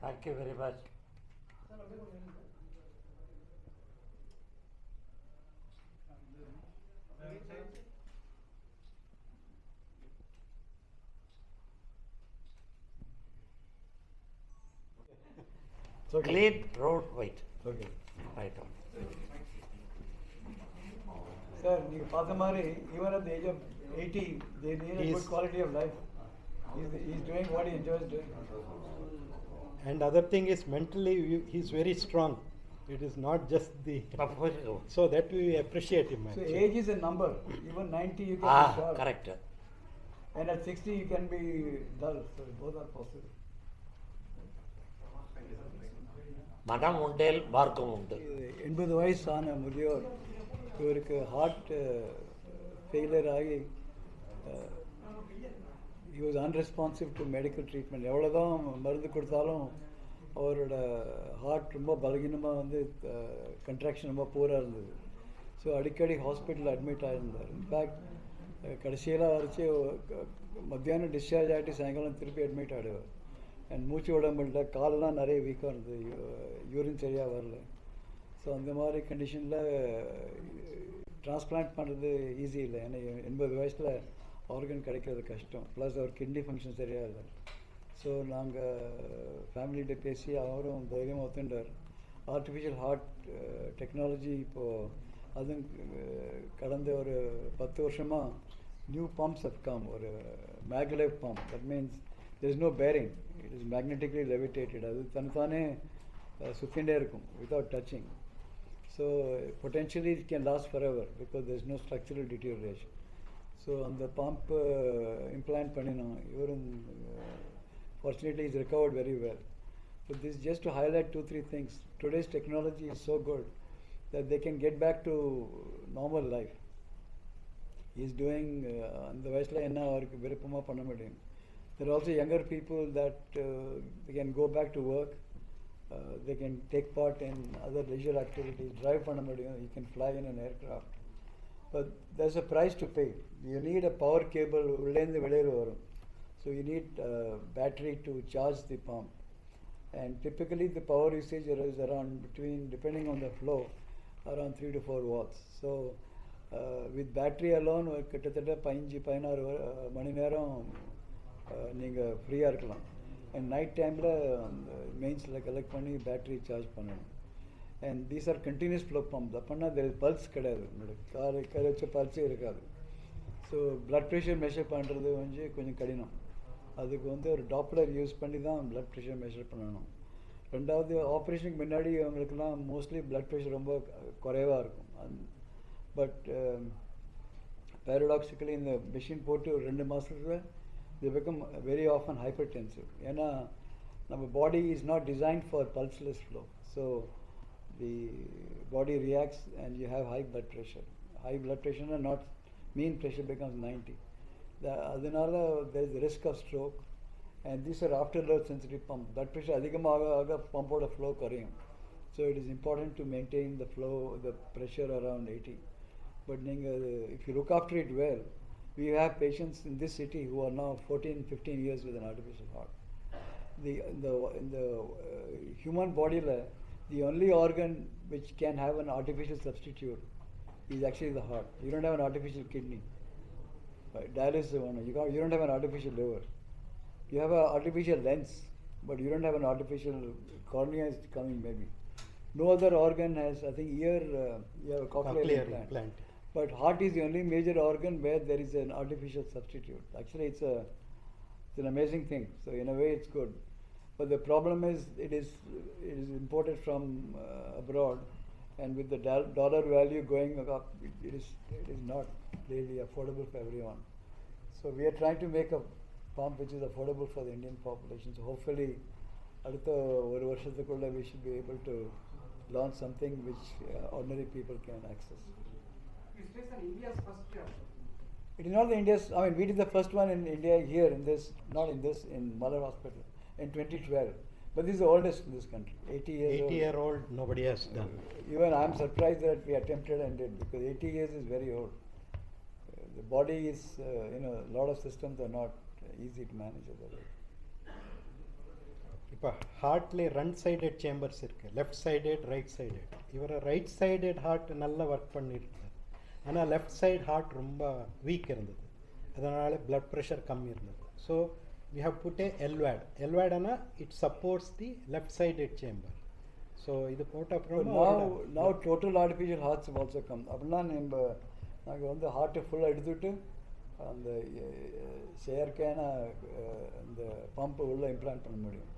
Thank you very much. Okay. Clean road weight. Okay. Right on. Sir, you Pathamari, even at the age of 80, they need a good quality of life. He's doing what he enjoys doing. And other thing is mentally he's very strong. It is not just the so that we appreciate him. So actually. age is a number. Even 90 you can be sharp. Correct. And at 60 you can be dull. So both are possible. மனம் உண்டேல் மார்க்கம் உண்டு. 80 வயசான முதியோர் இவருக்கு heart failure ஆகி he was unresponsive to medical treatment. எவ்வளோதான் மருந்து கொடுத்தாலும் அவரோட ஹார்ட் ரொம்ப பலகீனமாக வந்து கன்ட்ராக்ஷன் ரொம்ப பூராக இருந்தது. ஸோ அடிக்கடி ஹாஸ்பிட்டலில் அட்மிட் ஆகிருந்தார். இன்ஃபேக்ட் கடைசியெல்லாம் வரைச்சி மத்தியானம் டிஸ்சார்ஜ் ஆகிட்டு சாயங்காலம் திருப்பி அட்மிட் ஆகிடுவார். அண்ட் மூச்சு விட முடியல, காலெல்லாம் நிறைய வீக்காக இருந்தது, யூரின் சரியாக வரல. ஸோ அந்த மாதிரி கண்டிஷனில் டிரான்ஸ்பிளான்ட் பண்ணுறது ஈஸி இல்லை. ஏன்னா 80 வயசில் ஆர்கன் கிடைக்கிறது கஷ்டம். ப்ளஸ் அவர் கிட்னி ஃபங்க்ஷன் சரியாக இல்லை. ஸோ நாங்கள் ஃபேமிலிகிட்ட பேசி அவரும் தைரியமாக ஒத்துண்டார். ஆர்டிஃபிஷியல் ஹார்ட் டெக்னாலஜி இப்போது அதுவும் கடந்த ஒரு 10 வருஷமாக நியூ பம்ப்ஸ் have come. ஒரு மேக்லைவ் pump. That means there is no bearing. It is magnetically levitated. அது தனித்தானே சுற்றிகிட்டே இருக்கும் without touching. So potentially it can last forever because there is no structural deterioration. So அந்த பம்ப் இம்ப்ளான்ட் பண்ணினோம். இவரும் fortunately he's recovered very well. So this is just to highlight 2-3 things. Today's technology is so good that they can get back to normal life. He's doing அந்த வயசில் என்ன அவருக்கு விருப்பமாக பண்ண முடியும். There are also younger people that they can go back to work. They can take part in other leisure activities. Drive பண்ண முடியும். You can fly in an aircraft. But there's a price to pay. You need a power cable உள்ளேந்து வெளியில் வரும். So you need battery to charge the pump. And typically the power usage is around between, depending on the flow, around 3 to 4 watts. So with battery alone கிட்டத்தட்ட 15-16 மணி நேரம் நீங்கள் ஃப்ரீயாக இருக்கலாம். And night டைமில் அந்த மெயின்ஸில் கலெக்ட் பண்ணி பேட்ரி சார்ஜ் பண்ணணும். And these are continuous flow pump. அப்படின்னா தெர் பல்ஸ் கிடையாது. உங்களுக்கு கை வச்ச பல்ஸே இருக்காது. ஸோ ப்ளட் ப்ரெஷர் மெஷர் பண்ணுறது வந்து கொஞ்சம் கடினம். அதுக்கு வந்து ஒரு டாப்லர் யூஸ் பண்ணி தான் ப்ளட் ப்ரெஷர் மெஷர் பண்ணணும். ரெண்டாவது ஆப்ரேஷனுக்கு முன்னாடி அவங்களுக்குலாம் மோஸ்ட்லி ப்ளட் ப்ரெஷர் ரொம்ப குறைவாக இருக்கும். பட் பேரடாக்சிக்கலி இந்த மிஷின் போட்டு ஒரு 2 மாதத்தில் they become very often hypertensive. ஏன்னா நம்ம body is not designed for pulseless flow. So the body reacts and you have high blood pressure. High blood pressure and not mean pressure becomes 90. அதனால there is the risk of stroke. And these are afterload sensitive pump. Blood pressure அதிகமாக ஆக பம்போட flow குறையும். So it is important to maintain the flow, the pressure around 80. But if you look after it well, we have patients in this city who are now 14-15 years with an artificial heart. In the human body, the only organ which can have an artificial substitute is actually the heart. You don't have an artificial kidney. Dialysis one. You don't have an artificial liver. You have an artificial lens, but you don't have an artificial cornea is coming maybe. No other organ has, I think, ear, you have a cochlear implant. But heart is the only major organ where there is an artificial substitute. Actually, it's an amazing thing. So in a way, it's good. But the problem is, it is imported from abroad, and with the dollar value going up, it is not really affordable for everyone. So we are trying to make a pump which is affordable for the Indian population. So hopefully, அடுத்த ஒரு வருஷத்துக்குள்ள we should be able to launch something which ordinary people can access. Is this India's first job? It is not the India's. I mean, we did the first one in India here in this, not in this, in Malar Hospital in 2012. But this is the oldest in this country. 80 years 80-year-old nobody has done. Even I am surprised that we attempted and did, because 80 years is very old. The body is, a lot of systems are not easy to manage otherwise. இப்போ ஹார்ட்லேயே run sided chambers இருக்குது, left sided right sided. இவரை right sided heart நல்லா work பண்ணியிருக்காரு, ஆனால் left side heart ரொம்ப week இருந்தது, அதனால் blood pressure கம்மி இருந்தது. So we have put a LVAD. LVAD ஆனால் it supports the left sided chamber. So இது போட்ட அப்புறம் now total artificial hearts have also come. அப்படின்னா நம்ம நாங்கள் வந்து ஹார்ட்டை ஃபுல்லாக எடுத்துட்டு அந்த செயற்கையான அந்த பம்பை உள்ளே இம்ப்ளான்ட் பண்ண முடியும்.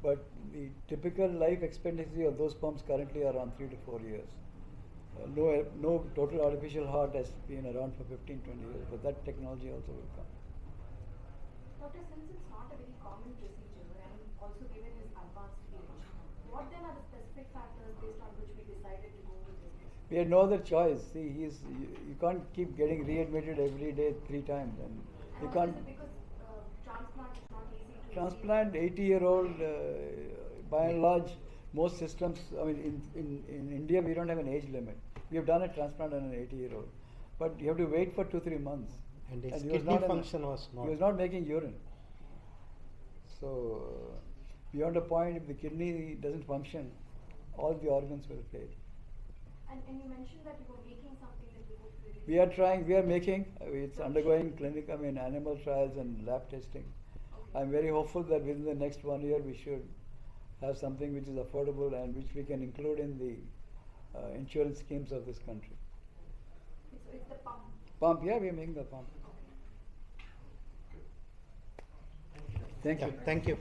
But the typical life expectancy of those pumps currently are around 3 to 4 years. No total artificial heart has been around for 15-20 years, but that technology also will come. Doctor, since it's not a very common procedure and also given his advanced age, what then are the specific factors based on which we decided to go with this procedure? We had no other choice. See, you can't keep getting readmitted every day 3 times, and you And can't also is it because transplant is not easy to transplant 80-year-old. By and large, most systems. I mean, in India, we don't have an age limit. We have done a transplant on an 80-year-old, but you have to wait for 2-3 months. and his he was kidney not function was not. He was not making urine. So, beyond a point, if the kidney doesn't function, all the organs will fail. And you mentioned that you were making something that you would really We are trying. We are making. It's undergoing animal trials and lab testing. I'm very hopeful that within the next 1 year we should have something which is affordable and which we can include in the insurance schemes of this country. it's the pump. Pump, yeah, we are making the pump. Thank you. Thank you.